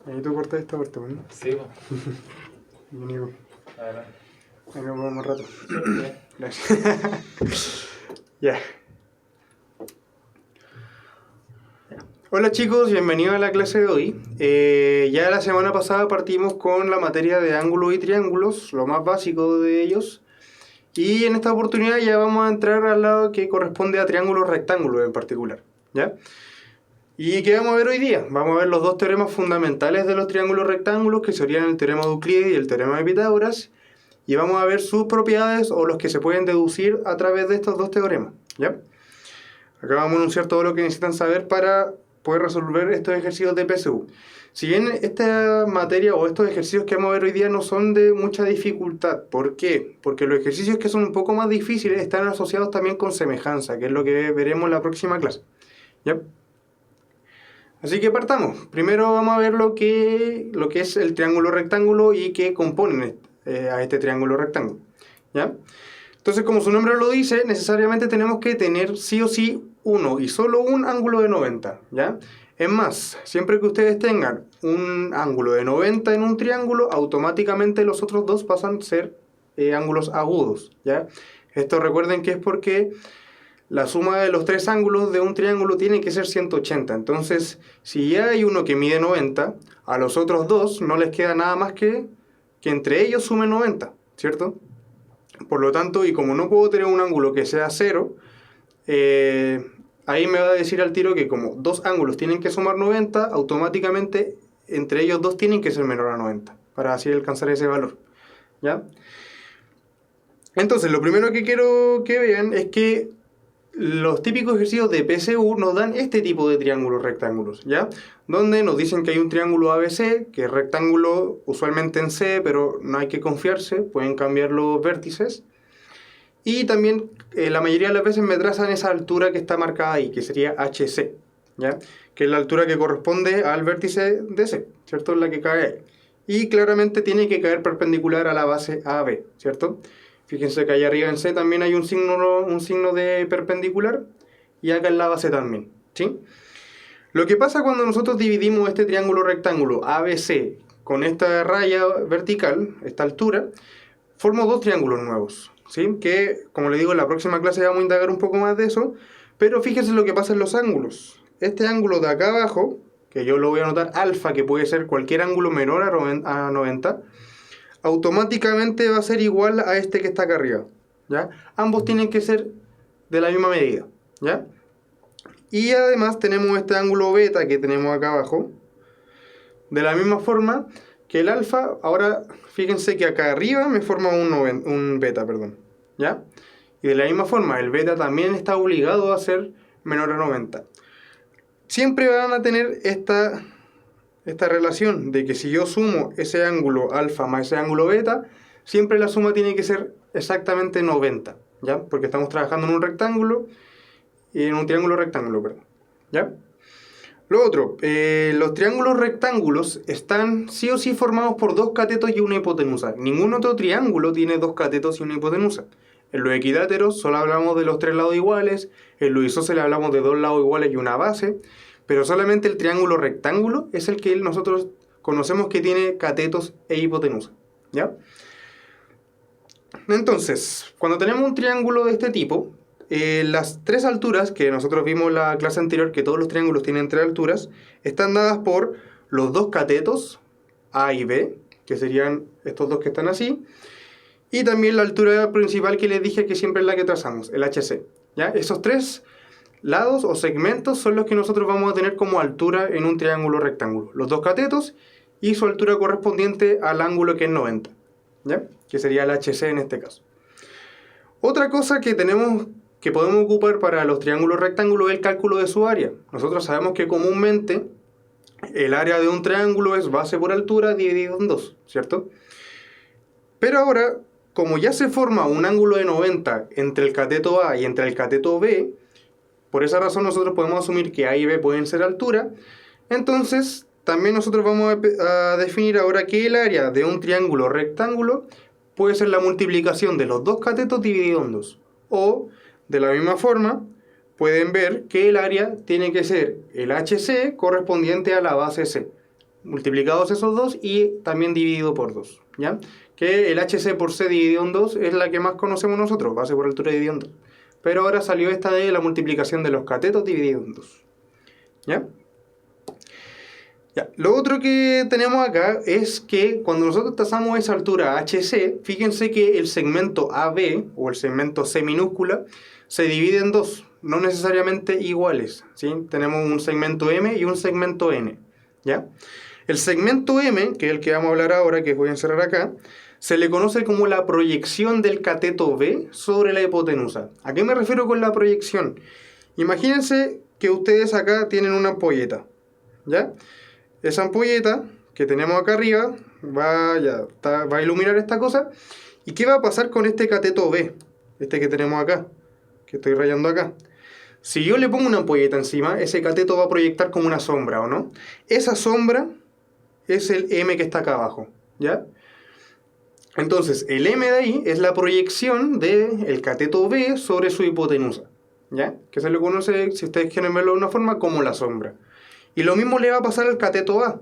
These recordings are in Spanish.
Ahí tú cortas esta parte, ¿no? Sí, pues. Nico. Adelante. Ahí nos vemos más rato. Sí. Gracias. Ya. Hola chicos, bienvenidos a la clase de hoy. Ya la semana pasada partimos con la materia de ángulos y triángulos, lo más básico de ellos. Y en esta oportunidad ya vamos a entrar al lado que corresponde a triángulos rectángulos en particular. ¿Ya? ¿Y qué vamos a ver hoy día? Vamos a ver los dos teoremas fundamentales de los triángulos rectángulos, que serían el teorema de Euclides y el teorema de Pitágoras. Y vamos a ver sus propiedades o los que se pueden deducir a través de estos dos teoremas. ¿Ya? Acá vamos a anunciar todo lo que necesitan saber para poder resolver estos ejercicios de PSU. Si bien esta materia o estos ejercicios que vamos a ver hoy día no son de mucha dificultad, ¿por qué? Porque los ejercicios que son un poco más difíciles están asociados también con semejanza, que es lo que veremos en la próxima clase. ¿Ya? Así que partamos. Primero vamos a ver lo que es el triángulo rectángulo y qué componen a este triángulo rectángulo. ¿Ya? Entonces, como su nombre lo dice, necesariamente tenemos que tener sí o sí uno y solo un ángulo de 90, ¿ya? Es más, siempre que ustedes tengan un ángulo de 90 en un triángulo, automáticamente los otros dos pasan a ser ángulos agudos, ¿ya? Esto recuerden que es porque la suma de los tres ángulos de un triángulo tiene que ser 180. Entonces, si ya hay uno que mide 90, a los otros dos no les queda nada más que entre ellos sumen 90, ¿cierto? Por lo tanto, y como no puedo tener un ángulo que sea 0, ahí me va a decir al tiro que como dos ángulos tienen que sumar 90, automáticamente entre ellos dos tienen que ser menor a 90, para así alcanzar ese valor. ¿Ya? Entonces, lo primero que quiero que vean es que los típicos ejercicios de PSU nos dan este tipo de triángulos rectángulos, ¿ya? Donde nos dicen que hay un triángulo ABC, que es rectángulo usualmente en C, pero no hay que confiarse, pueden cambiar los vértices. Y también la mayoría de las veces me trazan esa altura que está marcada ahí, que sería HC, ¿ya? Que es la altura que corresponde al vértice de C, ¿cierto? Es la que cae ahí. Y claramente tiene que caer perpendicular a la base AB, ¿cierto? Fíjense que allá arriba en C también hay un signo de perpendicular y acá en la base también, ¿sí? Lo que pasa cuando nosotros dividimos este triángulo rectángulo ABC con esta raya vertical, esta altura, formo dos triángulos nuevos, ¿sí? Que, como le digo, en la próxima clase vamos a indagar un poco más de eso, pero fíjense lo que pasa en los ángulos. Este ángulo de acá abajo, que yo lo voy a anotar alfa, que puede ser cualquier ángulo menor a 90, automáticamente va a ser igual a este que está acá arriba, ¿ya? Ambos tienen que ser de la misma medida, ¿ya? Y además tenemos este ángulo beta que tenemos acá abajo, de la misma forma que el alfa. Ahora fíjense que acá arriba me forma un beta, perdón, ¿ya? Y de la misma forma el beta también está obligado a ser menor a 90. Siempre van a tener esta relación de que si yo sumo ese ángulo alfa más ese ángulo beta, siempre la suma tiene que ser exactamente 90, ¿ya? Porque estamos trabajando en un rectángulo y en un triángulo rectángulo, perdón, ¿ya? Lo otro, los triángulos rectángulos están sí o sí formados por dos catetos y una hipotenusa. Ningún otro triángulo tiene dos catetos y una hipotenusa. En los equiláteros solo hablamos de los tres lados iguales, en los isósceles hablamos de dos lados iguales y una base, pero solamente el triángulo rectángulo es el que nosotros conocemos que tiene catetos e hipotenusa, ¿ya? Entonces, cuando tenemos un triángulo de este tipo, las tres alturas que nosotros vimos en la clase anterior, que todos los triángulos tienen tres alturas, están dadas por los dos catetos, A y B, que serían estos dos que están así, y también la altura principal que les dije que siempre es la que trazamos, el HC, ¿ya? Esos tres lados o segmentos son los que nosotros vamos a tener como altura en un triángulo rectángulo. Los dos catetos y su altura correspondiente al ángulo que es 90, ¿ya? Que sería el HC en este caso. Otra cosa que podemos ocupar para los triángulos rectángulos es el cálculo de su área. Nosotros sabemos que comúnmente el área de un triángulo es base por altura dividido en 2, ¿cierto? Pero ahora, como ya se forma un ángulo de 90 entre el cateto A y entre el cateto B, por esa razón nosotros podemos asumir que A y B pueden ser altura. Entonces, también nosotros vamos a definir ahora que el área de un triángulo rectángulo puede ser la multiplicación de los dos catetos dividido en 2. O, de la misma forma, pueden ver que el área tiene que ser el HC correspondiente a la base C. multiplicados esos dos y también dividido por 2, ¿ya? Que el HC por C dividido en 2 es la que más conocemos nosotros, base por altura dividido en 2. Pero ahora salió esta de la multiplicación de los catetos dividido en 2, ¿ya? Ya. Lo otro que tenemos acá es que cuando nosotros trazamos esa altura HC, fíjense que el segmento AB, o el segmento C minúscula, se divide en dos, no necesariamente iguales, ¿sí? Tenemos un segmento M y un segmento N, ¿ya? El segmento M, que es el que vamos a hablar ahora, que voy a encerrar acá, se le conoce como la proyección del cateto B sobre la hipotenusa. ¿A qué me refiero con la proyección? Imagínense que ustedes acá tienen una ampolleta, ¿ya? Esa ampolleta que tenemos acá arriba va a iluminar esta cosa. ¿Y qué va a pasar con este cateto B? Este que tenemos acá, que estoy rayando acá. Si yo le pongo una ampolleta encima, ese cateto va a proyectar como una sombra, ¿o no? Esa sombra es el M que está acá abajo, ¿ya? Entonces, el M de ahí es la proyección del cateto B sobre su hipotenusa, ¿ya? Que se le conoce, si ustedes quieren verlo de una forma, como la sombra. Y lo mismo le va a pasar al cateto A.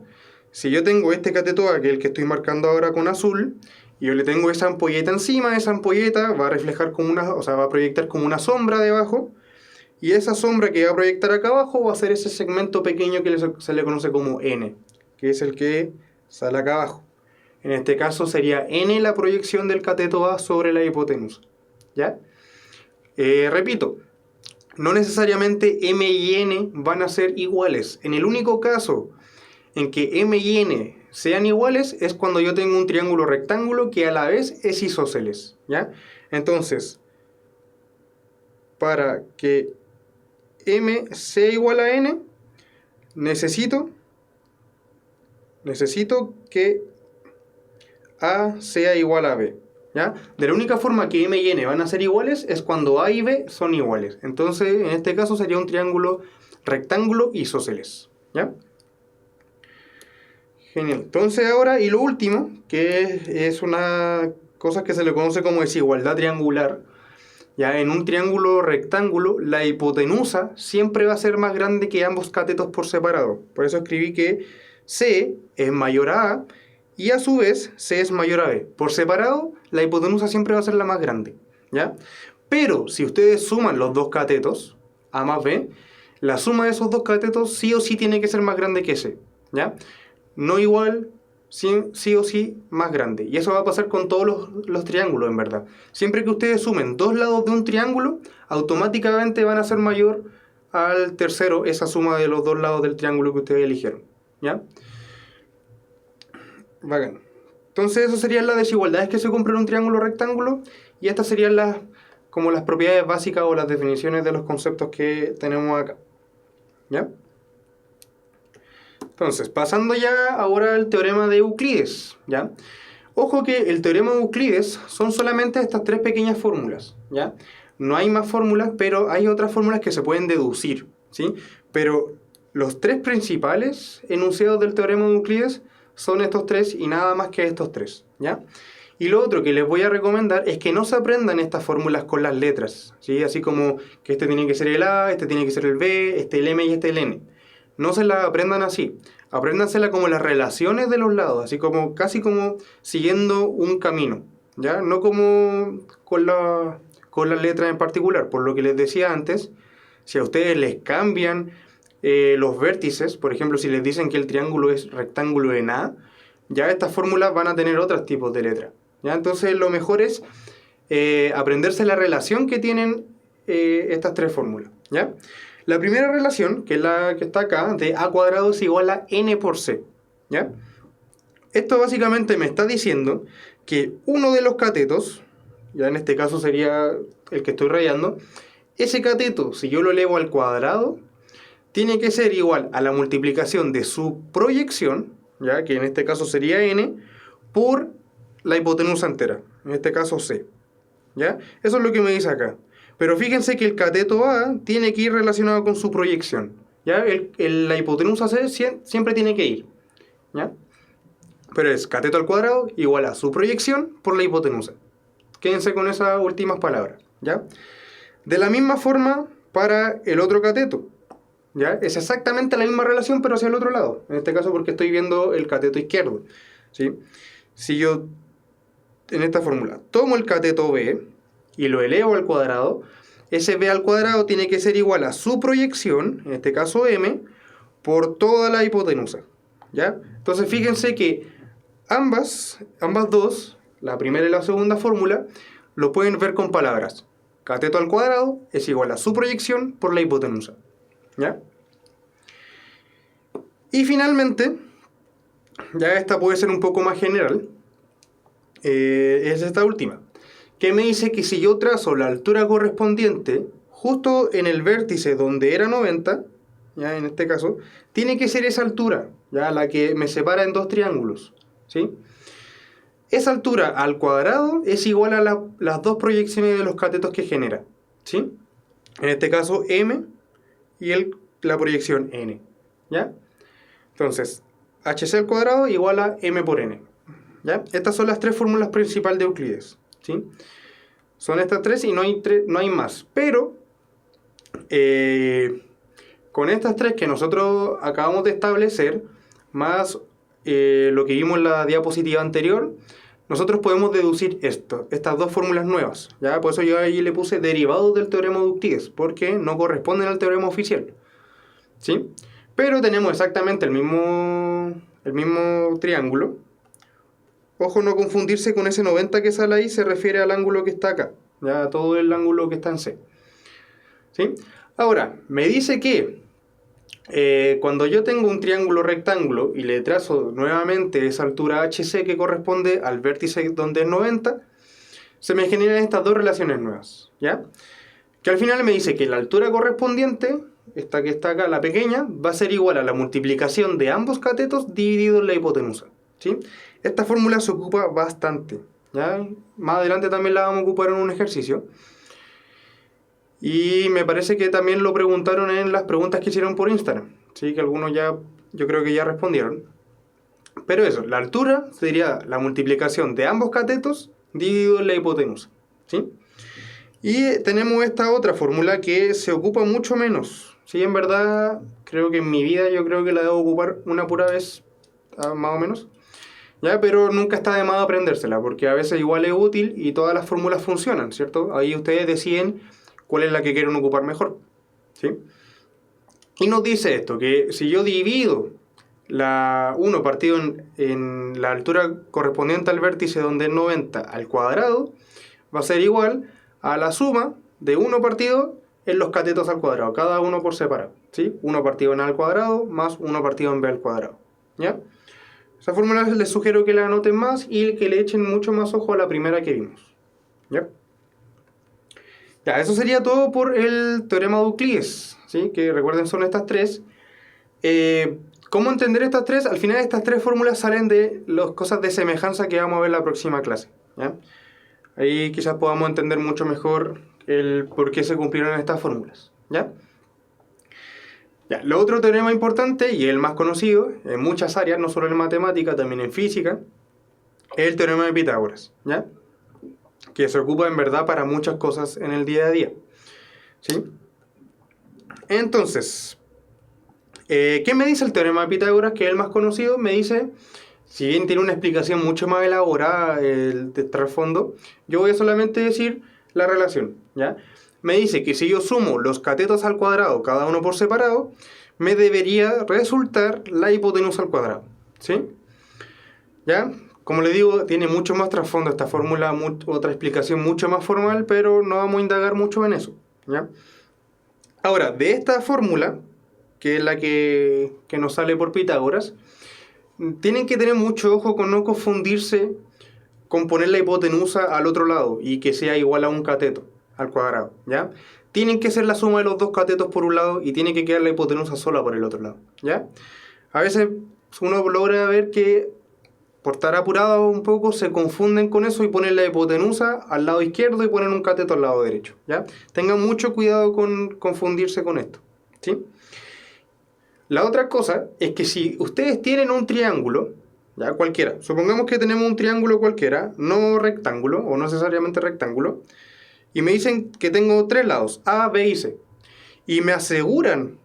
Si yo tengo este cateto A, que es el que estoy marcando ahora con azul, y yo le tengo esa ampolleta encima, esa ampolleta va a reflejar como una, o sea, va a proyectar como una sombra debajo, y esa sombra que va a proyectar acá abajo va a ser ese segmento pequeño que se le conoce como N, que es el que sale acá abajo. En este caso sería N la proyección del cateto A sobre la hipotenusa, ¿ya? Repito. No necesariamente M y N van a ser iguales. En el único caso en que M y N sean iguales es cuando yo tengo un triángulo rectángulo que a la vez es isósceles, ¿ya? Entonces, para que M sea igual a N, necesito que A sea igual a B, ¿ya? De la única forma que M y N van a ser iguales es cuando A y B son iguales. Entonces, en este caso sería un triángulo rectángulo isósceles, ¿ya? Genial. Entonces ahora, y lo último, que es una cosa que se le conoce como desigualdad triangular. Ya en un triángulo rectángulo, la hipotenusa siempre va a ser más grande que ambos catetos por separado. Por eso escribí que C es mayor a A y a su vez C es mayor a B. Por separado, la hipotenusa siempre va a ser la más grande, ¿ya? Pero si ustedes suman los dos catetos, A más B, la suma de esos dos catetos sí o sí tiene que ser más grande que C, ¿ya? No igual, sí o sí más grande. Y eso va a pasar con todos los triángulos, en verdad. Siempre que ustedes sumen dos lados de un triángulo, automáticamente van a ser mayor al tercero esa suma de los dos lados del triángulo que ustedes eligieron, ¿ya? Bacán. Entonces, esas serían las desigualdades que se cumplen en un triángulo rectángulo. Y estas serían como las propiedades básicas o las definiciones de los conceptos que tenemos acá, ¿ya? Entonces, pasando ya ahora al teorema de Euclides, ¿ya? Ojo que el teorema de Euclides son solamente estas tres pequeñas fórmulas, ¿ya? No hay más fórmulas, pero hay otras fórmulas que se pueden deducir, ¿sí? Pero los tres principales enunciados del teorema de Euclides son estos tres y nada más que estos tres, ¿ya? Y lo otro que les voy a recomendar es que no se aprendan estas fórmulas con las letras, ¿sí? Así como que este tiene que ser el A, este tiene que ser el B, este el M y este el N. No se la aprendan así. Apréndansela como las relaciones de los lados, así como casi como siguiendo un camino, ¿ya? No como con las letras en particular. Por lo que les decía antes, si a ustedes les cambian los vértices, por ejemplo, si les dicen que el triángulo es rectángulo en A, ya estas fórmulas van a tener otros tipos de letras, ¿ya? Entonces lo mejor es aprenderse la relación que tienen estas tres fórmulas, ¿ya? La primera relación, que es la que está acá, de A cuadrado es igual a N por C, ¿ya? Esto básicamente me está diciendo que uno de los catetos, ya en este caso sería el que estoy rayando, ese cateto, si yo lo elevo al cuadrado, tiene que ser igual a la multiplicación de su proyección, ya que en este caso sería N, por la hipotenusa entera, en este caso C, ¿ya? Eso es lo que me dice acá. Pero fíjense que el cateto A tiene que ir relacionado con su proyección, ¿ya? La hipotenusa C siempre tiene que ir, ¿ya? Pero es cateto al cuadrado igual a su proyección por la hipotenusa. Quédense con esas últimas palabras, ¿ya? De la misma forma para el otro cateto, ¿ya? Es exactamente la misma relación, pero hacia el otro lado. En este caso porque estoy viendo el cateto izquierdo, ¿sí? Si yo, en esta fórmula, tomo el cateto B y lo elevo al cuadrado, ese B al cuadrado tiene que ser igual a su proyección, en este caso M, por toda la hipotenusa, ¿ya? Entonces fíjense que ambas dos, la primera y la segunda fórmula, lo pueden ver con palabras. Cateto al cuadrado es igual a su proyección por la hipotenusa, ¿ya? Y finalmente, ya esta puede ser un poco más general, es esta última, que me dice que si yo trazo la altura correspondiente justo en el vértice donde era 90, ya en este caso, tiene que ser esa altura, ya la que me separa en dos triángulos, ¿sí? Esa altura al cuadrado es igual a las dos proyecciones de los catetos que genera, ¿sí? En este caso M y la proyección N, ¿ya? Entonces, HC al cuadrado igual a M por N, ¿ya? Estas son las tres fórmulas principales de Euclides, ¿sí? Son estas tres y no hay más, pero con estas tres que nosotros acabamos de establecer, más lo que vimos en la diapositiva anterior, nosotros podemos deducir estas dos fórmulas nuevas, ¿ya? Por eso yo ahí le puse derivados del teorema de Euclides, porque no corresponden al teorema oficial, ¿sí? Pero tenemos exactamente el mismo triángulo. Ojo, no confundirse con ese 90 que sale ahí, se refiere al ángulo que está acá, ya todo el ángulo que está en C, ¿sí? Ahora, me dice que cuando yo tengo un triángulo rectángulo y le trazo nuevamente esa altura HC que corresponde al vértice donde es 90, se me generan estas dos relaciones nuevas, ¿ya? Que al final me dice que la altura correspondiente, esta que está acá, la pequeña, va a ser igual a la multiplicación de ambos catetos dividido en la hipotenusa, ¿sí? Esta fórmula se ocupa bastante, ¿ya? Más adelante también la vamos a ocupar en un ejercicio. Y me parece que también lo preguntaron en las preguntas que hicieron por Instagram, ¿sí? Que algunos ya, yo creo que ya respondieron. Pero eso, la altura sería la multiplicación de ambos catetos dividido en la hipotenusa, ¿sí? Y tenemos esta otra fórmula que se ocupa mucho menos, ¿sí? En verdad, creo que en mi vida yo creo que la debo ocupar una pura vez, más o menos, ¿ya? Pero nunca está de más aprendérsela, porque a veces igual es útil y todas las fórmulas funcionan, ¿cierto? Ahí ustedes deciden cuál es la que quieren ocupar mejor, ¿sí? Y nos dice esto, que si yo divido la 1 partido en la altura correspondiente al vértice donde es 90 al cuadrado, va a ser igual a la suma de 1 partido en los catetos al cuadrado, cada uno por separado, ¿sí? 1 partido en A al cuadrado más 1 partido en B al cuadrado, ¿ya? Esa fórmula les sugiero que la anoten más y que le echen mucho más ojo a la primera que vimos, ¿ya? Ya, eso sería todo por el teorema de Euclides, ¿sí? Que recuerden son estas tres. ¿Cómo entender estas tres? Al final estas tres fórmulas salen de las cosas de semejanza que vamos a ver en la próxima clase, ¿ya? Ahí quizás podamos entender mucho mejor el por qué se cumplieron estas fórmulas, ¿ya? Ya, lo otro teorema importante y el más conocido en muchas áreas, no solo en matemática, también en física, es el teorema de Pitágoras, ¿ya? Que se ocupa en verdad para muchas cosas en el día a día, ¿sí? Entonces, ¿qué me dice el teorema de Pitágoras, que es el más conocido? Me dice, si bien tiene una explicación mucho más elaborada de trasfondo, yo voy a solamente decir la relación, ¿ya? Me dice que si yo sumo los catetos al cuadrado, cada uno por separado, me debería resultar la hipotenusa al cuadrado, ¿sí? ¿Ya? Como les digo, tiene mucho más trasfondo esta fórmula, otra explicación mucho más formal, pero no vamos a indagar mucho en eso, ¿ya? Ahora, de esta fórmula, que es la que nos sale por Pitágoras, tienen que tener mucho ojo con no confundirse con poner la hipotenusa al otro lado y que sea igual a un cateto al cuadrado, ¿ya? Tienen que ser la suma de los dos catetos por un lado y tiene que quedar la hipotenusa sola por el otro lado, ¿ya? A veces uno logra ver que por estar apurado un poco, se confunden con eso y ponen la hipotenusa al lado izquierdo y ponen un cateto al lado derecho, ¿ya? Tengan mucho cuidado con confundirse con esto, ¿sí? La otra cosa es que si ustedes tienen un triángulo, ya cualquiera, supongamos que tenemos un triángulo cualquiera, no rectángulo o no necesariamente rectángulo, y me dicen que tengo tres lados, A, B y C, y me aseguran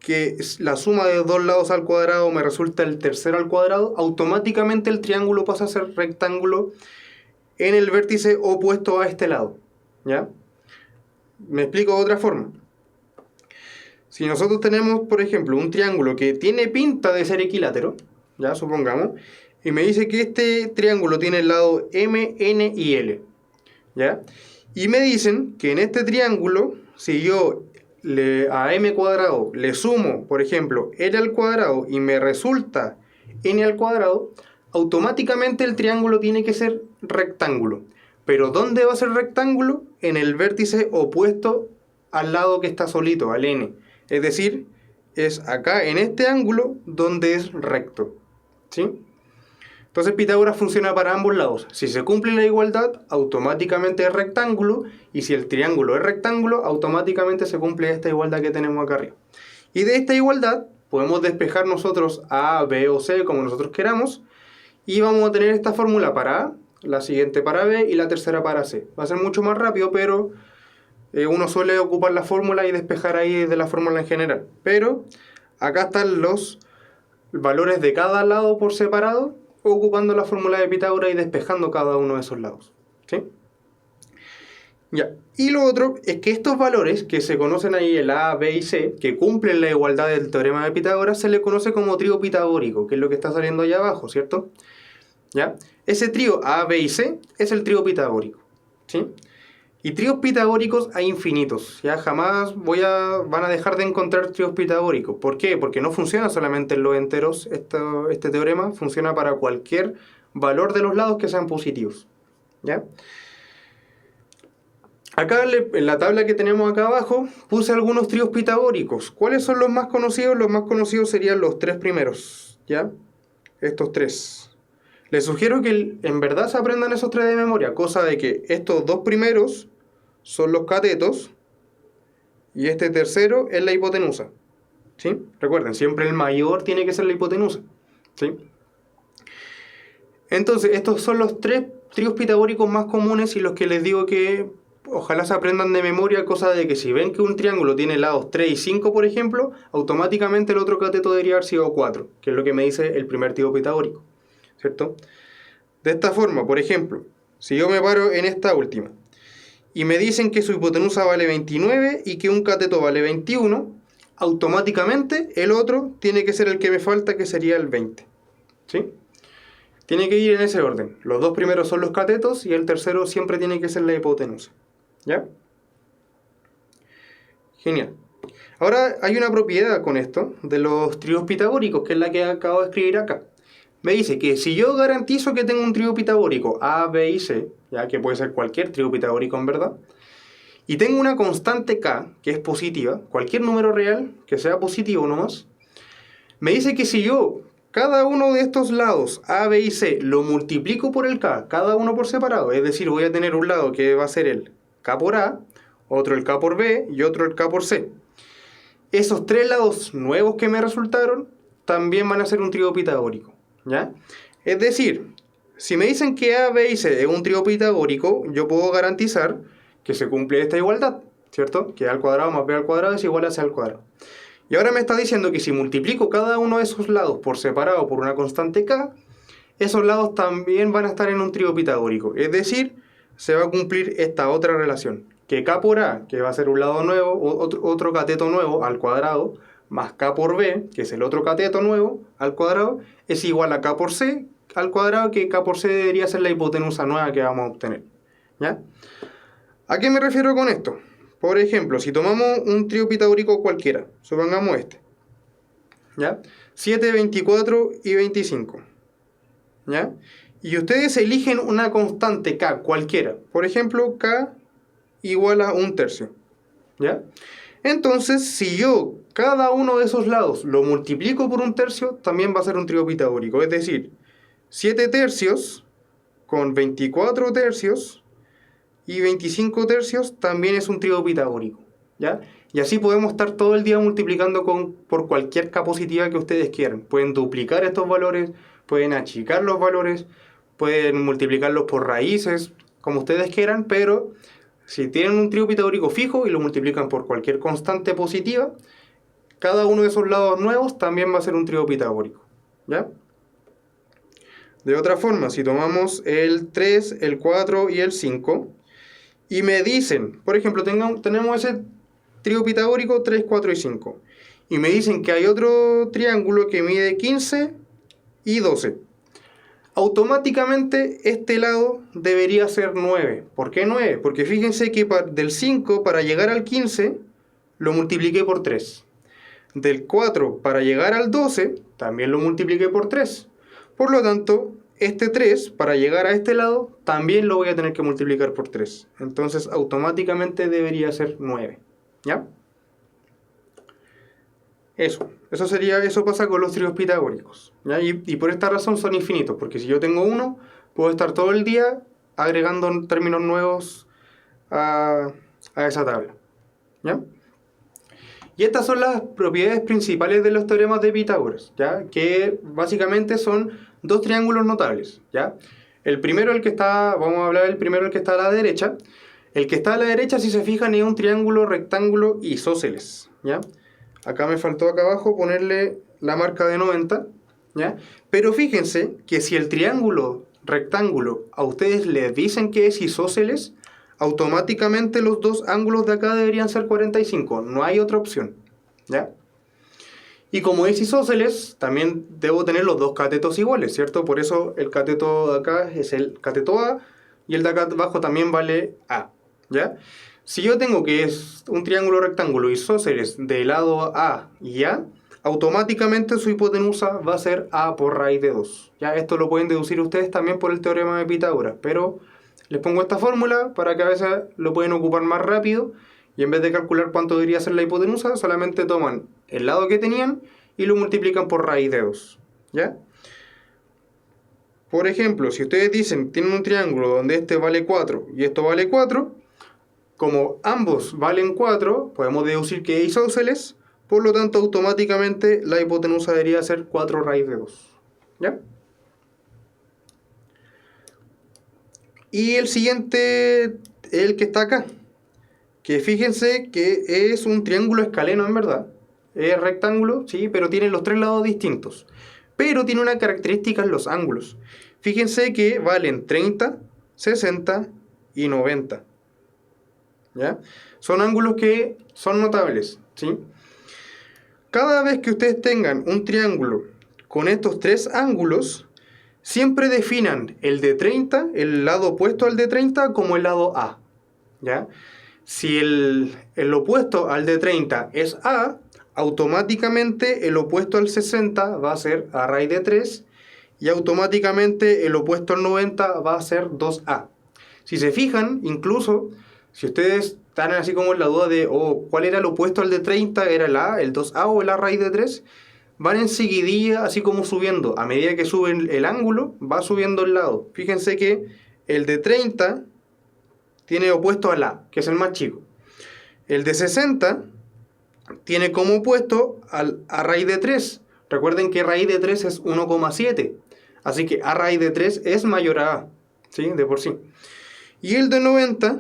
que la suma de dos lados al cuadrado me resulta el tercero al cuadrado, automáticamente el triángulo pasa a ser rectángulo en el vértice opuesto a este lado. ¿Ya? Me explico de otra forma. Si nosotros tenemos, por ejemplo, un triángulo que tiene pinta de ser equilátero, ya supongamos, y me dice que este triángulo tiene el lado M, N y L, ¿ya? Y me dicen que en este triángulo, si yo a m cuadrado le sumo, por ejemplo, L al cuadrado y me resulta N al cuadrado, automáticamente el triángulo tiene que ser rectángulo. Pero ¿dónde va a ser rectángulo? En el vértice opuesto al lado que está solito, al N. Es decir, es acá en este ángulo donde es recto. ¿Sí? Entonces Pitágoras funciona para ambos lados. Si se cumple la igualdad, automáticamente es rectángulo. Y si el triángulo es rectángulo, automáticamente se cumple esta igualdad que tenemos acá arriba. Y de esta igualdad podemos despejar nosotros A, B o C como nosotros queramos. Y vamos a tener esta fórmula para A, la siguiente para B y la tercera para C. Va a ser mucho más rápido, pero uno suele ocupar la fórmula y despejar ahí de la fórmula en general. Pero acá están los valores de cada lado por separado, ocupando la fórmula de Pitágoras y despejando cada uno de esos lados. ¿Sí? Ya. Y lo otro es que estos valores que se conocen ahí, el A, B y C, que cumplen la igualdad del teorema de Pitágoras, se le conoce como trío pitagórico, que es lo que está saliendo allá abajo, ¿cierto? ¿Ya? Ese trío A, B y C es el trío pitagórico. ¿Sí? Y tríos pitagóricos hay infinitos. Ya jamás van a dejar de encontrar tríos pitagóricos. ¿Por qué? Porque no funciona solamente en los enteros. Este teorema funciona para cualquier valor de los lados que sean positivos. ¿Ya? Acá en la tabla que tenemos acá abajo puse algunos tríos pitagóricos. ¿Cuáles son los más conocidos? Los más conocidos serían los tres primeros. ¿Ya? Estos tres. Les sugiero que en verdad se aprendan esos tres de memoria, cosa de que estos dos primeros son los catetos y este tercero es la hipotenusa. ¿Sí? Recuerden, siempre el mayor tiene que ser la hipotenusa. ¿Sí? Entonces, estos son los tres tríos pitagóricos más comunes y los que les digo que ojalá se aprendan de memoria, cosa de que si ven que un triángulo tiene lados 3 y 5, por ejemplo, automáticamente el otro cateto debería haber sido 4, que es lo que me dice el primer trío pitagórico. ¿Cierto? De esta forma, por ejemplo, si yo me paro en esta última y me dicen que su hipotenusa vale 29 y que un cateto vale 21, automáticamente el otro tiene que ser el que me falta, que sería el 20. ¿Sí? Tiene que ir en ese orden. Los dos primeros son los catetos y el tercero siempre tiene que ser la hipotenusa. ¿Ya? Genial. Ahora hay una propiedad con esto de los tríos pitagóricos, que es la que acabo de escribir acá. Me dice que si yo garantizo que tengo un trío pitagórico A, B y C, ya que puede ser cualquier trío pitagórico en verdad, y tengo una constante K, que es positiva, cualquier número real que sea positivo nomás, me dice que si yo cada uno de estos lados A, B y C lo multiplico por el K, cada uno por separado, es decir, voy a tener un lado que va a ser el K por A, otro el K por B y otro el K por C. Esos tres lados nuevos que me resultaron también van a ser un trío pitagórico. ¿Ya? Es decir, si me dicen que A, B y C es un trío pitagórico, yo puedo garantizar que se cumple esta igualdad, ¿cierto? Que A al cuadrado más B al cuadrado es igual a C al cuadrado. Y ahora me está diciendo que si multiplico cada uno de esos lados por separado por una constante K, esos lados también van a estar en un trío pitagórico. Es decir, se va a cumplir esta otra relación, que K por A, que va a ser un lado nuevo, otro cateto nuevo al cuadrado, más K por B, que es el otro cateto nuevo, al cuadrado, es igual a K por C al cuadrado, que K por C debería ser la hipotenusa nueva que vamos a obtener. ¿Ya? ¿A qué me refiero con esto? Por ejemplo, si tomamos un trío pitagórico cualquiera, supongamos este, ¿ya? 7, 24 y 25, ¿ya? Y ustedes eligen una constante K cualquiera, por ejemplo, K igual a 1/3, ¿ya? Entonces, si yo cada uno de esos lados lo multiplico por 1/3, también va a ser un trío pitagórico. Es decir, 7 tercios con 24 tercios y 25 tercios también es un trío pitagórico. ¿Ya? Y así podemos estar todo el día multiplicando por cualquier K positiva que ustedes quieran. Pueden duplicar estos valores, pueden achicar los valores, pueden multiplicarlos por raíces, como ustedes quieran, pero si tienen un trío pitagórico fijo y lo multiplican por cualquier constante positiva, cada uno de esos lados nuevos también va a ser un trío pitagórico, ¿ya? De otra forma, si tomamos el 3, el 4 y el 5, y me dicen, por ejemplo, tenemos ese trío pitagórico 3, 4 y 5, y me dicen que hay otro triángulo que mide 15 y 12. Automáticamente este lado debería ser 9. ¿Por qué 9? Porque fíjense que del 5 para llegar al 15 lo multipliqué por 3. Del 4 para llegar al 12 también lo multipliqué por 3. Por lo tanto, este 3 para llegar a este lado también lo voy a tener que multiplicar por 3. Entonces automáticamente debería ser 9. ¿Ya? Eso pasa con los tríos pitagóricos, ¿ya? Y por esta razón son infinitos, porque si yo tengo uno, puedo estar todo el día agregando términos nuevos a esa tabla, ¿ya? Y estas son las propiedades principales de los teoremas de Pitágoras, ¿ya? Que básicamente son dos triángulos notables, ¿ya? El primero, vamos a hablar del primero, el que está a la derecha. El que está a la derecha, si se fijan, es un triángulo rectángulo isósceles, ¿ya? Acá me faltó acá abajo ponerle la marca de 90, ¿ya? Pero fíjense que si el triángulo rectángulo a ustedes les dicen que es isósceles, automáticamente los dos ángulos de acá deberían ser 45. No hay otra opción, ¿ya? Y como es isósceles, también debo tener los dos catetos iguales, ¿cierto? Por eso el cateto de acá es el cateto A y el de acá abajo también vale A, ¿ya? Si yo tengo que es un triángulo rectángulo isósceles de lado A y A, automáticamente su hipotenusa va a ser A por raíz de 2. ¿Ya? Esto lo pueden deducir ustedes también por el teorema de Pitágoras, pero les pongo esta fórmula para que a veces lo pueden ocupar más rápido y en vez de calcular cuánto debería ser la hipotenusa, solamente toman el lado que tenían y lo multiplican por raíz de 2. ¿Ya? Por ejemplo, si ustedes dicen tienen un triángulo donde este vale 4 y esto vale 4, como ambos valen 4, podemos deducir que es isósceles, por lo tanto automáticamente la hipotenusa debería ser 4 raíz de 2. ¿Ya? Y el siguiente, el que está acá, que fíjense que es un triángulo escaleno en verdad. Es rectángulo, sí, pero tiene los tres lados distintos. Pero tiene una característica en los ángulos. Fíjense que valen 30, 60 y 90. ¿Ya? Son ángulos que son notables, ¿sí? Cada vez que ustedes tengan un triángulo con estos tres ángulos, siempre definan el de 30, el lado opuesto al de 30, como el lado A, ¿ya? Si el opuesto al de 30 es A, automáticamente el opuesto al 60 va a ser A raíz de 3 y automáticamente el opuesto al 90 va a ser 2A. Si se fijan, incluso si ustedes están así como en la duda de ¿cuál era el opuesto al de 30? ¿Era el A, el 2A o el A raíz de 3? Van en seguidilla así como subiendo. A medida que suben el ángulo, va subiendo el lado. Fíjense que el de 30 tiene opuesto al A, que es el más chico. El de 60 tiene como opuesto al A raíz de 3. Recuerden que raíz de 3 es 1,7. Así que A raíz de 3 es mayor a A, ¿sí? De por sí. Y el de 90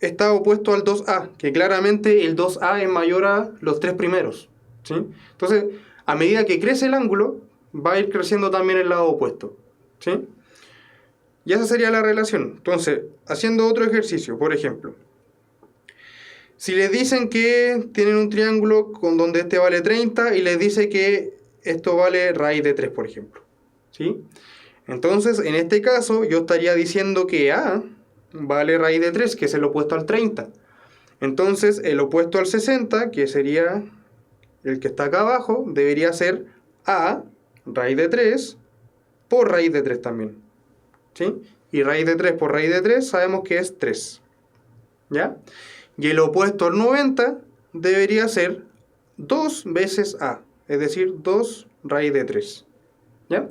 está opuesto al 2A, que claramente el 2A es mayor a los tres primeros, ¿sí? Entonces, a medida que crece el ángulo, va a ir creciendo también el lado opuesto, ¿sí? Y esa sería la relación. Entonces, haciendo otro ejercicio, por ejemplo, si les dicen que tienen un triángulo con donde este vale 30 y les dice que esto vale raíz de 3, por ejemplo, ¿sí? Entonces, en este caso, yo estaría diciendo que A vale raíz de 3, que es el opuesto al 30. Entonces, el opuesto al 60, que sería el que está acá abajo, debería ser A raíz de 3 por raíz de 3 también, ¿sí? Y raíz de 3 por raíz de 3 sabemos que es 3, ¿ya? Y el opuesto al 90 debería ser 2 veces A, es decir, 2 raíz de 3, ¿ya?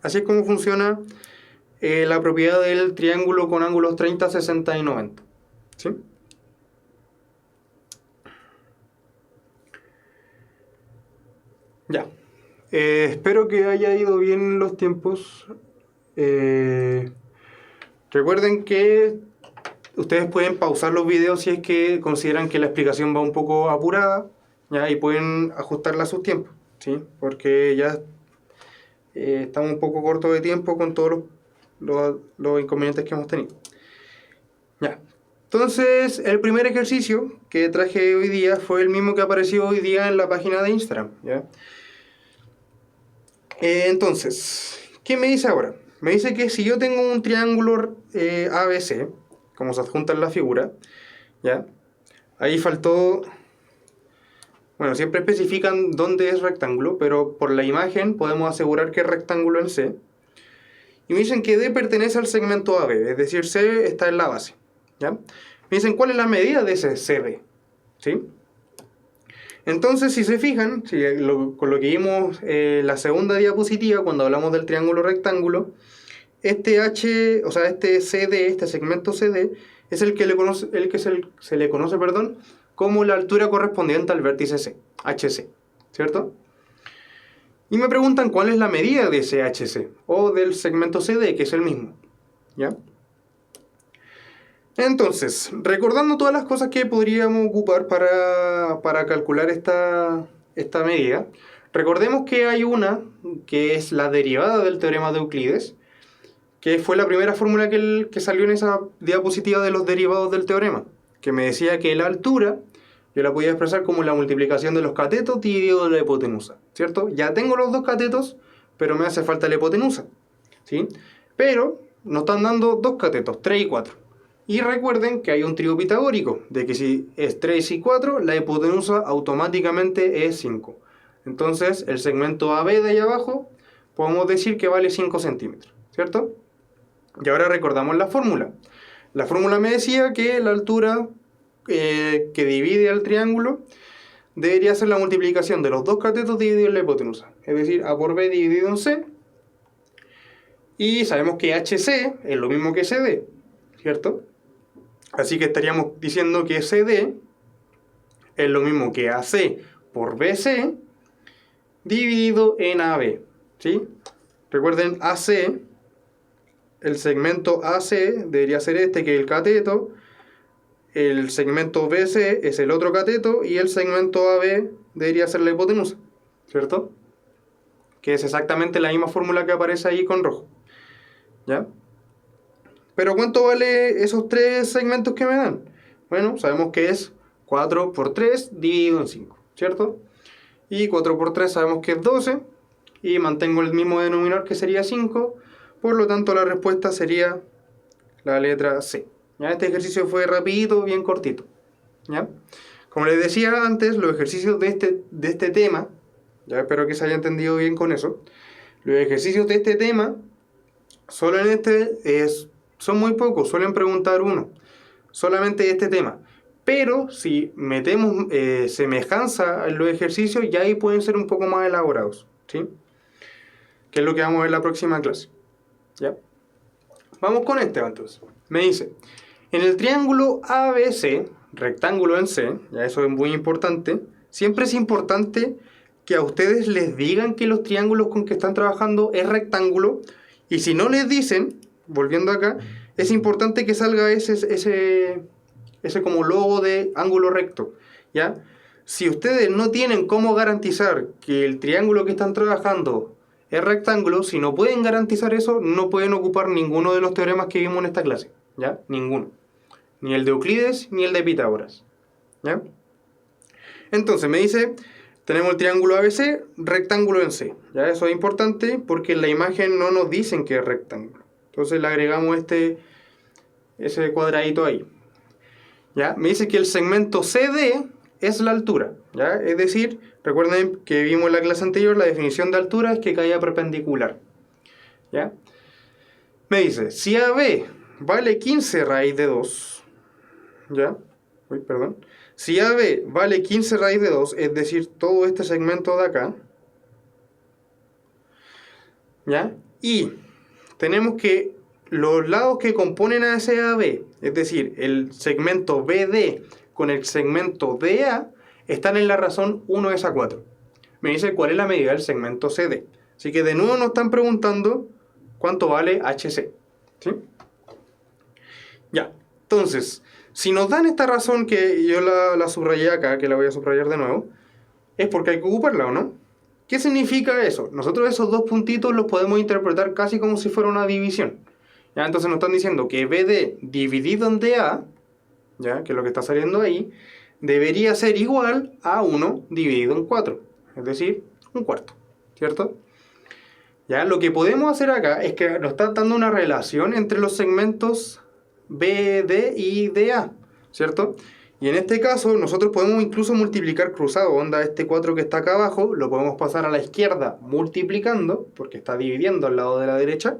Así es como funciona la propiedad del triángulo con ángulos 30, 60 y 90, ¿sí? Ya. Espero que haya ido bien los tiempos. Recuerden que ustedes pueden pausar los videos si es que consideran que la explicación va un poco apurada. ¿ya? Y pueden ajustarla a sus tiempos, ¿sí? Porque ya estamos un poco cortos de tiempo con todos los inconvenientes que hemos tenido. Ya. Entonces, el primer ejercicio que traje hoy día fue el mismo que apareció hoy día en la página de Instagram, ¿ya? Entonces, ¿qué me dice ahora? Me dice que si yo tengo un triángulo ABC, como se adjunta en la figura, ¿ya? Ahí faltó... Bueno, siempre especifican dónde es rectángulo, pero por la imagen podemos asegurar que es rectángulo en C. Y me dicen que D pertenece al segmento AB, es decir, C está en la base, ¿ya? Me dicen cuál es la medida de ese CD, ¿sí? Entonces, si se fijan, con lo que vimos la segunda diapositiva, cuando hablamos del triángulo rectángulo, este H, o sea, este CD, este segmento CD, es el que se le conoce, perdón, como la altura correspondiente al vértice C, HC, ¿cierto? Y me preguntan cuál es la medida de ese HC, o del segmento CD, que es el mismo, ¿ya? Entonces, recordando todas las cosas que podríamos ocupar para calcular esta medida, recordemos que hay una que es la derivada del teorema de Euclides, que fue la primera fórmula que salió en esa diapositiva de los derivados del teorema, que me decía que la altura yo la podía expresar como la multiplicación de los catetos dividido de la hipotenusa, ¿cierto? Ya tengo los dos catetos, pero me hace falta la hipotenusa, ¿sí? Pero nos están dando dos catetos, 3 y 4. Y recuerden que hay un trío pitagórico, de que si es 3 y 4, la hipotenusa automáticamente es 5. Entonces, el segmento AB de ahí abajo, podemos decir que vale 5 centímetros, ¿cierto? Y ahora recordamos la fórmula. La fórmula me decía que la altura que divide al triángulo debería ser la multiplicación de los dos catetos dividido en la hipotenusa. Es decir, A por B dividido en C. Y sabemos que HC es lo mismo que CD, ¿cierto? Así que estaríamos diciendo que CD es lo mismo que AC por BC dividido en AB, ¿sí? Recuerden, AC, el segmento AC debería ser este, que es el cateto, el segmento BC es el otro cateto y el segmento AB debería ser la hipotenusa, ¿cierto? Que es exactamente la misma fórmula que aparece ahí con rojo, ¿ya? Pero ¿cuánto vale esos tres segmentos que me dan? Bueno, sabemos que es 4 por 3 dividido en 5, ¿cierto? Y 4 por 3 sabemos que es 12, y mantengo el mismo denominador que sería 5, por lo tanto la respuesta sería la letra C. ¿Ya? Este ejercicio fue rapidito, bien cortito, ¿ya? Como les decía antes, los ejercicios de este tema, ya espero que se haya entendido bien con eso, los ejercicios de este tema, solo en son muy pocos, suelen preguntar uno, solamente este tema. Pero si metemos semejanza en los ejercicios, ya ahí pueden ser un poco más elaborados, ¿sí? Que es lo que vamos a ver en la próxima clase, ¿ya? Vamos con este entonces. Me dice, en el triángulo ABC, rectángulo en C, ya eso es muy importante, siempre es importante que a ustedes les digan que los triángulos con que están trabajando es rectángulo, y si no les dicen, volviendo acá, es importante que salga ese como logo de ángulo recto, ¿ya? Si ustedes no tienen cómo garantizar que el triángulo que están trabajando es rectángulo, si no pueden garantizar eso, no pueden ocupar ninguno de los teoremas que vimos en esta clase, ¿ya? Ninguno. Ni el de Euclides, ni el de Pitágoras, ¿ya? Entonces me dice, tenemos el triángulo ABC, rectángulo en C, ¿ya? Eso es importante porque en la imagen no nos dicen que es rectángulo. Entonces le agregamos ese cuadradito ahí, ¿ya? Me dice que el segmento CD es la altura, ¿ya? Es decir, recuerden que vimos en la clase anterior, la definición de altura es que caiga perpendicular, ¿ya? Me dice, si AB vale 15 raíz de 2, ¿ya? Uy, perdón. Si AB vale 15 raíz de 2, es decir, todo este segmento de acá, ¿ya? Y tenemos que los lados que componen a ese AB, es decir, el segmento BD con el segmento DA, están en la razón 1 es a 4. Me dice cuál es la medida del segmento CD. Así que de nuevo nos están preguntando cuánto vale HC, ¿sí? Ya, entonces, si nos dan esta razón que yo la subrayé acá, que la voy a subrayar de nuevo, es porque hay que ocuparla, ¿o no? ¿Qué significa eso? Nosotros esos dos puntitos los podemos interpretar casi como si fuera una división. ¿Ya? Entonces nos están diciendo que BD dividido en DA, ¿ya? Que es lo que está saliendo ahí, debería ser igual a 1 dividido en 4. Es decir, un cuarto. ¿Cierto? ¿Ya? Lo que podemos hacer acá es que nos está dando una relación entre los segmentos BD y DA. ¿Cierto? Y en este caso nosotros podemos incluso multiplicar cruzado, onda este 4 que está acá abajo, lo podemos pasar a la izquierda multiplicando, porque está dividiendo al lado de la derecha,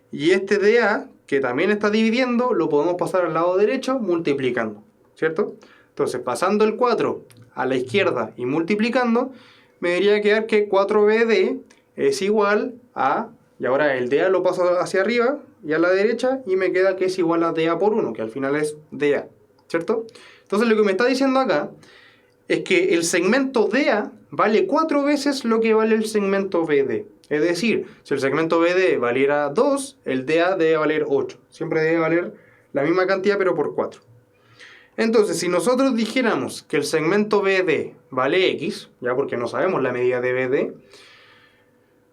y este DA, que también está dividiendo, lo podemos pasar al lado derecho multiplicando, ¿cierto? Entonces pasando el 4 a la izquierda y multiplicando, me debería quedar que 4BD es igual a, y ahora el DA lo paso hacia arriba y a la derecha, y me queda que es igual a DA por 1, que al final es DA, ¿cierto? Entonces lo que me está diciendo acá es que el segmento DA vale 4 veces lo que vale el segmento BD. Es decir, si el segmento BD valiera 2, el DA debe valer 8. Siempre debe valer la misma cantidad pero por 4. Entonces, si nosotros dijéramos que el segmento BD vale X, ya porque no sabemos la medida de BD,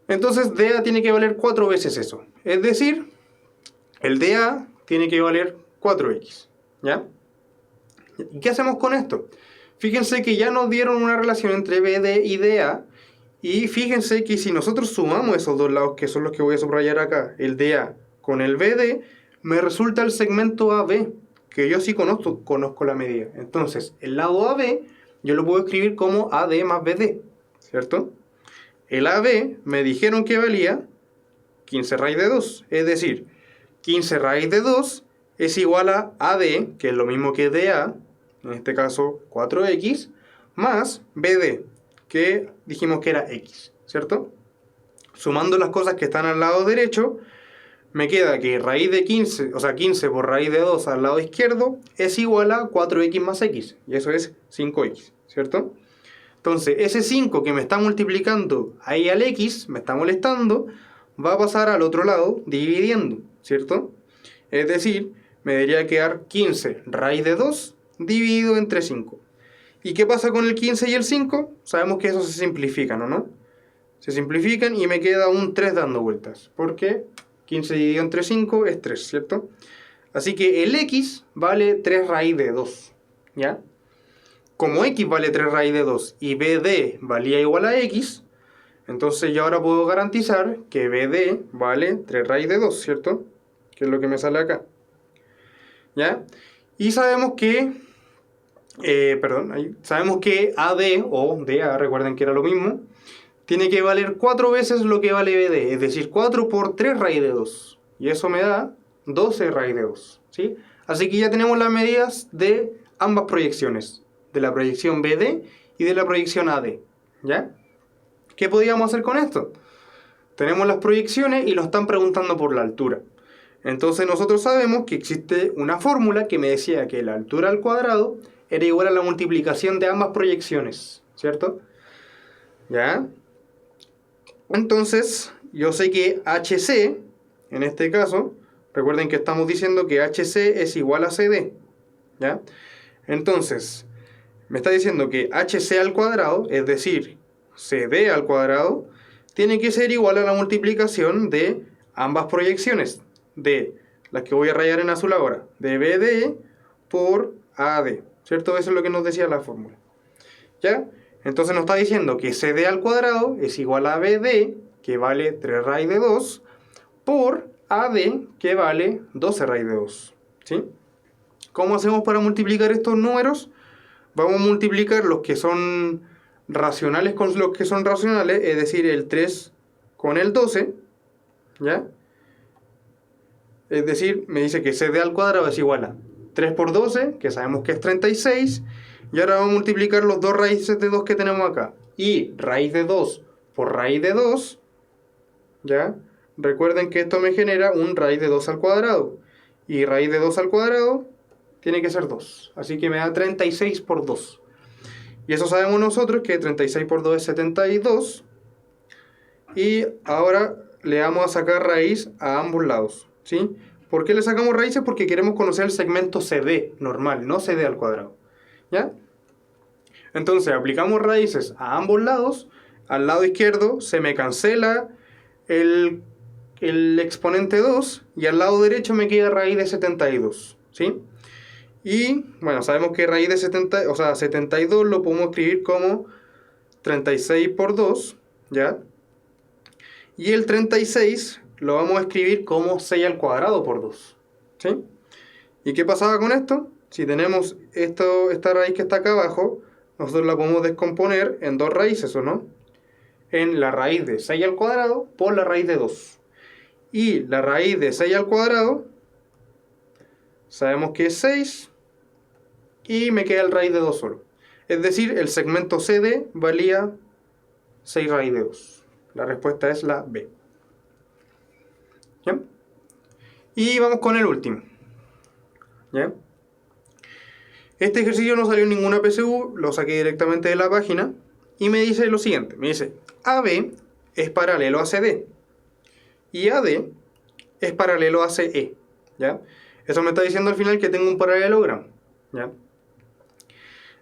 entonces DA tiene que valer 4 veces eso. Es decir, el DA tiene que valer 4X, ¿ya? ¿Y qué hacemos con esto? Fíjense que ya nos dieron una relación entre BD y DA. Y fíjense que si nosotros sumamos esos dos lados, que son los que voy a subrayar acá, el DA con el BD, me resulta el segmento AB, que yo sí conozco la medida. Entonces, el lado AB yo lo puedo escribir como AD más BD, ¿cierto? El AB me dijeron que valía 15 raíz de 2, es decir, 15 raíz de 2 es igual a AD, que es lo mismo que DA, en este caso 4X, más BD, que dijimos que era X, ¿cierto? Sumando las cosas que están al lado derecho, me queda que raíz de 15, o sea 15 por raíz de 2 al lado izquierdo, es igual a 4X más X, y eso es 5X, ¿cierto? Entonces, ese 5 que me está multiplicando ahí al X, me está molestando, va a pasar al otro lado dividiendo, ¿cierto? Es decir, me debería quedar 15 raíz de 2 dividido entre 5. ¿Y qué pasa con el 15 y el 5? Sabemos que eso se simplifican, ¿o no? Se simplifican y me queda un 3 dando vueltas. Porque 15 dividido entre 5 es 3, ¿cierto? Así que el X vale 3 raíz de 2, ¿ya? Como X vale 3 raíz de 2 y BD valía igual a X, entonces yo ahora puedo garantizar que BD vale 3 raíz de 2, ¿cierto? Que es lo que me sale acá. ¿Ya? Y sabemos que, sabemos que AD o DA, recuerden que era lo mismo, tiene que valer 4 veces lo que vale BD, es decir, 4 por 3 raíz de 2. Y eso me da 12 raíz de 2, ¿sí? Así que ya tenemos las medidas de ambas proyecciones, de la proyección BD y de la proyección AD, ¿ya? ¿Qué podíamos hacer con esto? Tenemos las proyecciones y nos están preguntando por la altura. Entonces nosotros sabemos que existe una fórmula que me decía que la altura al cuadrado era igual a la multiplicación de ambas proyecciones, ¿cierto? ¿Ya? Entonces, yo sé que HC, en este caso, recuerden que estamos diciendo que HC es igual a CD, ¿ya? Entonces, me está diciendo que HC al cuadrado, es decir, CD al cuadrado, tiene que ser igual a la multiplicación de ambas proyecciones, de las que voy a rayar en azul ahora, de BD por AD, ¿cierto? Eso es lo que nos decía la fórmula, ¿ya? Entonces nos está diciendo que CD al cuadrado es igual a BD, que vale 3 raíz de 2, por AD, que vale 12 raíz de 2, ¿sí? ¿Cómo hacemos para multiplicar estos números? Vamos a multiplicar los que son racionales con los que son racionales, es decir, el 3 con el 12, ¿ya? Es decir, me dice que CD al cuadrado es igual a 3 por 12, que sabemos que es 36, y ahora vamos a multiplicar los dos raíces de 2 que tenemos acá. Y raíz de 2 por raíz de 2, ¿ya? Recuerden que esto me genera un raíz de 2 al cuadrado. Y raíz de 2 al cuadrado tiene que ser 2. Así que me da 36 por 2. Y eso sabemos nosotros que 36 por 2 es 72. Y ahora le vamos a sacar raíz a ambos lados, ¿sí? ¿Por qué le sacamos raíces? Porque queremos conocer el segmento CD normal, no CD al cuadrado, ¿ya? Entonces aplicamos raíces a ambos lados. Al lado izquierdo se me cancela el exponente 2 y al lado derecho me queda raíz de 72, ¿sí? Y bueno, sabemos que raíz de 72 lo podemos escribir como 36 por 2, ¿ya? Y el 36 lo vamos a escribir como 6 al cuadrado por 2, ¿sí? ¿Y qué pasaba con esto? Si tenemos esta raíz que está acá abajo, nosotros la podemos descomponer en dos raíces, ¿o no? En la raíz de 6 al cuadrado por la raíz de 2. Y la raíz de 6 al cuadrado, sabemos que es 6, y me queda el raíz de 2 solo. Es decir, el segmento CD valía 6 raíz de 2. La respuesta es la B. ¿Ya? Y vamos con el último. ¿Ya? Este ejercicio no salió en ninguna PSU, lo saqué directamente de la página y me dice lo siguiente, me dice AB es paralelo a CD y AD es paralelo a CE, ¿ya? Eso me está diciendo al final que tengo un paralelogramo, ¿ya?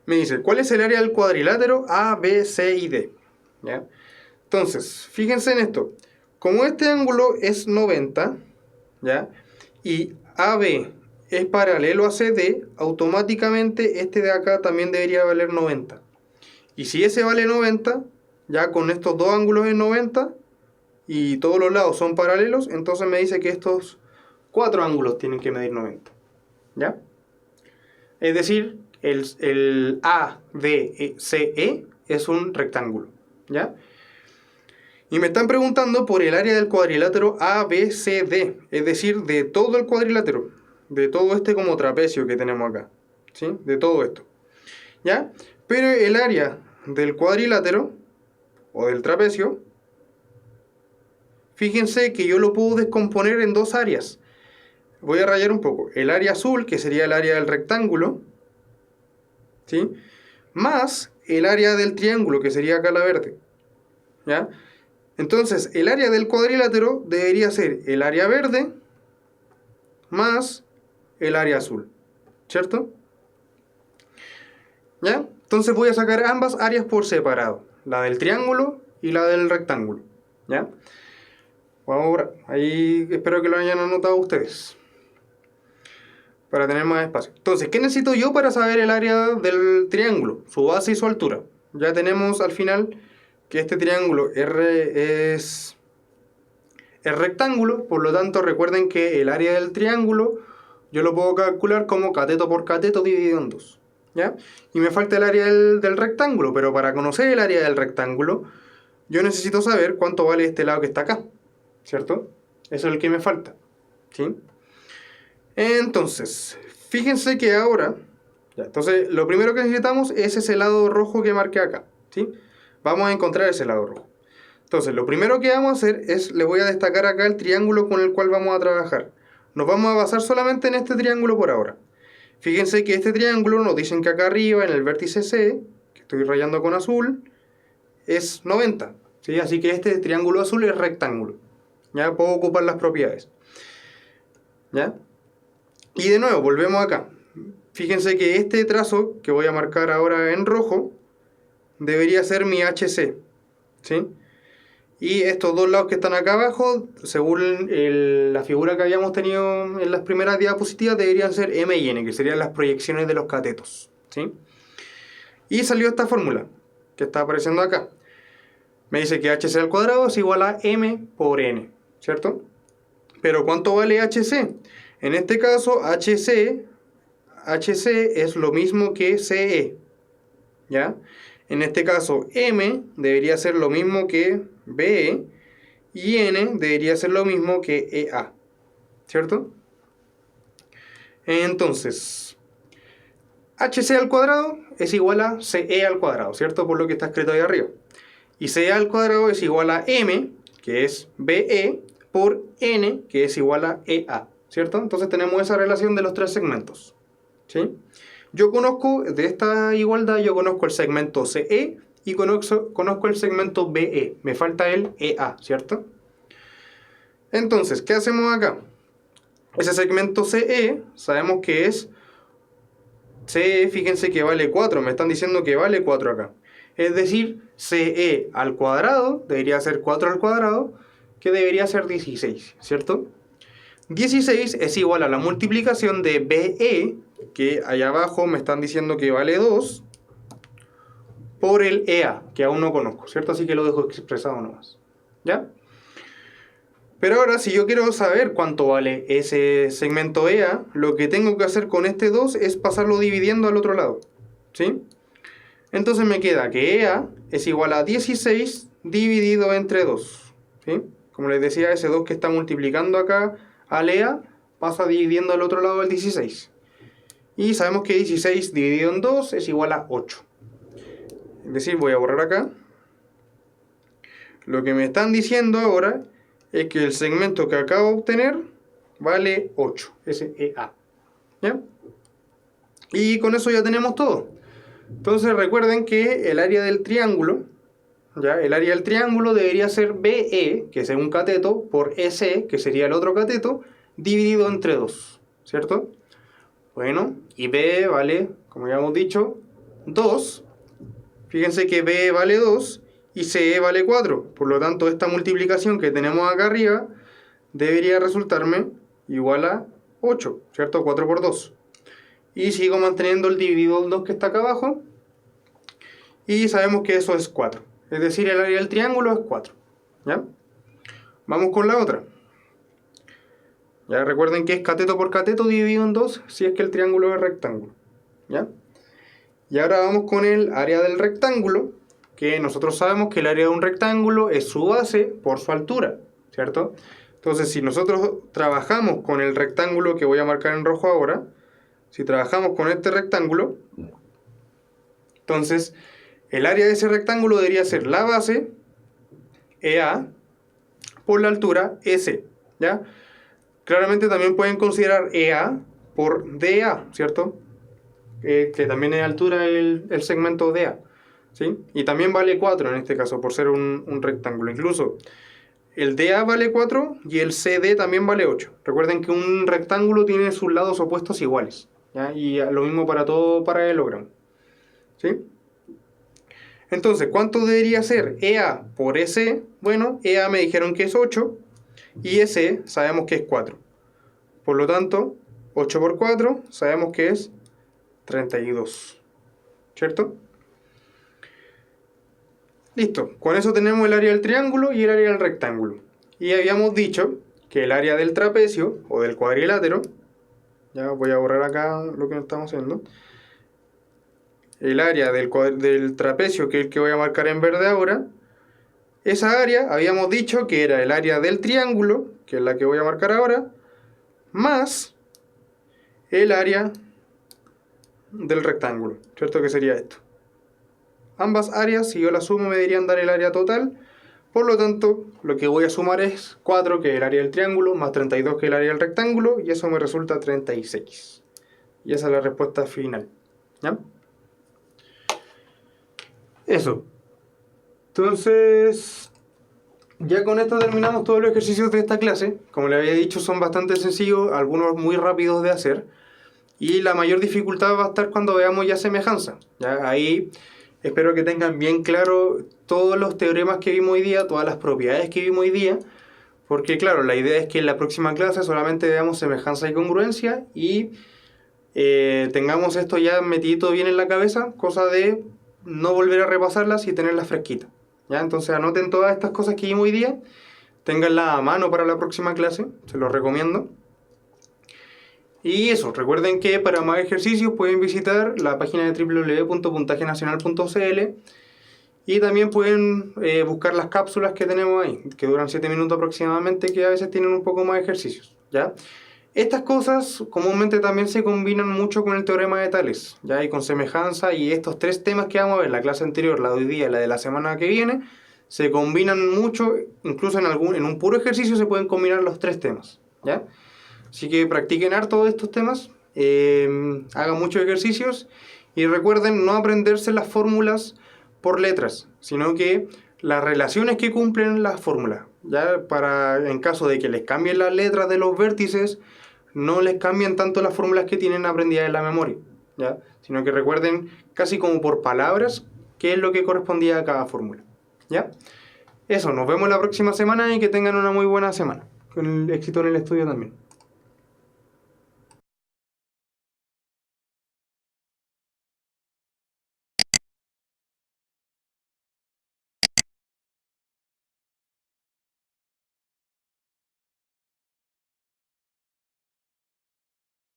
Me dice, ¿cuál es el área del cuadrilátero A, B, C y D? ¿Ya? Entonces, fíjense en esto, como este ángulo es 90, ¿ya? Y AB es paralelo a CD, automáticamente este de acá también debería valer 90. Y si ese vale 90, ya con estos dos ángulos es 90 y todos los lados son paralelos, entonces me dice que estos cuatro ángulos tienen que medir 90. ¿Ya? Es decir, el ADCE es un rectángulo. ¿Ya? Y me están preguntando por el área del cuadrilátero ABCD, es decir, de todo el cuadrilátero, de todo este como trapecio que tenemos acá, ¿sí? De todo esto, ¿ya? Pero el área del cuadrilátero, o del trapecio, fíjense que yo lo puedo descomponer en dos áreas. Voy a rayar un poco. El área azul, que sería el área del rectángulo, ¿sí? Más el área del triángulo, que sería acá la verde, ¿ya? Entonces, el área del cuadrilátero debería ser el área verde más el área azul, ¿cierto? ¿Ya? Entonces voy a sacar ambas áreas por separado, la del triángulo y la del rectángulo, ¿ya? Vamos ahora, ahí espero que lo hayan anotado ustedes, para tener más espacio. Entonces, ¿qué necesito yo para saber el área del triángulo? Su base y su altura. Ya tenemos al final que este triángulo R es rectángulo, por lo tanto recuerden que el área del triángulo yo lo puedo calcular como cateto por cateto dividido en 2, ¿ya? Y me falta el área del rectángulo, pero para conocer el área del rectángulo yo necesito saber cuánto vale este lado que está acá, ¿cierto? Eso es el que me falta, ¿sí? Entonces, fíjense que ahora, ya, entonces lo primero que necesitamos es ese lado rojo que marqué acá, ¿sí? Vamos a encontrar ese lado rojo. Entonces, lo primero que vamos a hacer es, le voy a destacar acá el triángulo con el cual vamos a trabajar. Nos vamos a basar solamente en este triángulo por ahora. Fíjense que este triángulo nos dicen que acá arriba, en el vértice C, que estoy rayando con azul, es 90, ¿sí? Así que este triángulo azul es rectángulo. Ya puedo ocupar las propiedades, ¿ya? Y de nuevo, volvemos acá. Fíjense que este trazo que voy a marcar ahora en rojo debería ser mi HC, ¿sí? Y estos dos lados que están acá abajo, según la figura que habíamos tenido en las primeras diapositivas, deberían ser M y N, que serían las proyecciones de los catetos, ¿sí? Y salió esta fórmula que está apareciendo acá. Me dice que HC al cuadrado es igual a M por N, ¿cierto? Pero ¿cuánto vale HC? En este caso, HC es lo mismo que CE, ¿ya? En este caso, M debería ser lo mismo que BE y N debería ser lo mismo que EA, ¿cierto? Entonces, HC al cuadrado es igual a CE al cuadrado, ¿cierto? Por lo que está escrito ahí arriba. Y CE al cuadrado es igual a M, que es BE, por N, que es igual a EA, ¿cierto? Entonces tenemos esa relación de los tres segmentos, ¿sí? Yo conozco, de esta igualdad, yo conozco el segmento CE y conozco el segmento BE. Me falta el EA, ¿cierto? Entonces, ¿qué hacemos acá? Ese segmento CE sabemos que es CE, fíjense que vale 4, me están diciendo que vale 4 acá. Es decir, CE al cuadrado debería ser 4 al cuadrado, que debería ser 16, ¿cierto? 16 es igual a la multiplicación de BE, que allá abajo me están diciendo que vale 2, por el EA, que aún no conozco, ¿cierto? Así que lo dejo expresado nomás, ¿ya? Pero ahora, si yo quiero saber cuánto vale ese segmento EA, lo que tengo que hacer con este 2 es pasarlo dividiendo al otro lado, ¿sí? Entonces me queda que EA es igual a 16 dividido entre 2, ¿sí? Como les decía, ese 2 que está multiplicando acá al EA pasa dividiendo al otro lado del 16. Y sabemos que 16 dividido en 2 es igual a 8. Es decir, voy a borrar acá. Lo que me están diciendo ahora es que el segmento que acabo de obtener vale 8, ese EA. ¿Ya? Y con eso ya tenemos todo. Entonces recuerden que el área del triángulo, ¿ya? El área del triángulo debería ser BE, que es un cateto, por EC, que sería el otro cateto, dividido entre 2, ¿cierto? Bueno, y BE vale, como ya hemos dicho, 2. Fíjense que BE vale 2 y CE vale 4. Por lo tanto, esta multiplicación que tenemos acá arriba debería resultarme igual a 8, ¿cierto? 4 por 2. Y sigo manteniendo el dividido del 2 que está acá abajo. Y sabemos que eso es 4. Es decir, el área del triángulo es 4. ¿Ya? Vamos con la otra. Ya recuerden que es cateto por cateto dividido en 2 si es que el triángulo es rectángulo. ¿Ya? Y ahora vamos con el área del rectángulo, que nosotros sabemos que el área de un rectángulo es su base por su altura, ¿cierto? Entonces, si nosotros trabajamos con el rectángulo que voy a marcar en rojo ahora, si trabajamos con este rectángulo, entonces el área de ese rectángulo debería ser la base, EA, por la altura, S, ¿ya? Claramente también pueden considerar EA por DA, ¿cierto? Que también es altura el segmento DA, ¿sí? Y también vale 4 en este caso, por ser un rectángulo. Incluso el DA vale 4 y el CD también vale 8. Recuerden que un rectángulo tiene sus lados opuestos iguales, ¿ya? Y lo mismo para todo paralelogramo, ¿sí? Entonces, ¿cuánto debería ser EA por EC? Bueno, EA me dijeron que es 8 y EC sabemos que es 4. Por lo tanto, 8 por 4 sabemos que es 32, ¿cierto? Listo, con eso tenemos el área del triángulo y el área del rectángulo. Y habíamos dicho que el área del trapecio o del cuadrilátero, ya voy a borrar acá lo que estamos haciendo, el área del trapecio, que es el que voy a marcar en verde ahora, esa área habíamos dicho que era el área del triángulo, que es la que voy a marcar ahora, más el área del rectángulo, ¿cierto? Que sería esto. Ambas áreas, si yo las sumo, me deberían dar el área total. Por lo tanto, lo que voy a sumar es 4, que es el área del triángulo, más 32, que es el área del rectángulo, y eso me resulta 36. Y esa es la respuesta final, ¿ya? Eso. Entonces, ya con esto terminamos todos los ejercicios de esta clase. Como les había dicho, son bastante sencillos, algunos muy rápidos de hacer. Y la mayor dificultad va a estar cuando veamos ya semejanza. ¿Ya? Ahí espero que tengan bien claro todos los teoremas que vimos hoy día, todas las propiedades que vimos hoy día. Porque claro, la idea es que en la próxima clase solamente veamos semejanza y congruencia y tengamos esto ya metido bien en la cabeza, cosa de no volver a repasarlas y tenerlas fresquitas. ¿Ya? Entonces anoten todas estas cosas que vimos hoy día, ténganlas a mano para la próxima clase, se los recomiendo. Y eso, recuerden que para más ejercicios pueden visitar la página de www.puntajenacional.cl y también pueden buscar las cápsulas que tenemos ahí, que duran 7 minutos aproximadamente, que a veces tienen un poco más de ejercicios, ¿ya? Estas cosas comúnmente también se combinan mucho con el teorema de Tales, ¿ya? Y con semejanza, y estos tres temas que vamos a ver, la clase anterior, la de hoy día y la de la semana que viene, se combinan mucho, incluso en un puro ejercicio se pueden combinar los tres temas, ¿ya? Así que practiquen harto estos temas, hagan muchos ejercicios y recuerden no aprenderse las fórmulas por letras, sino que las relaciones que cumplen las fórmulas, ya para en caso de que les cambien las letras de los vértices, no les cambien tanto las fórmulas que tienen aprendidas en la memoria, ¿ya? Sino que recuerden casi como por palabras qué es lo que correspondía a cada fórmula, ¿ya? Eso, nos vemos la próxima semana y que tengan una muy buena semana. Con el éxito en el estudio también.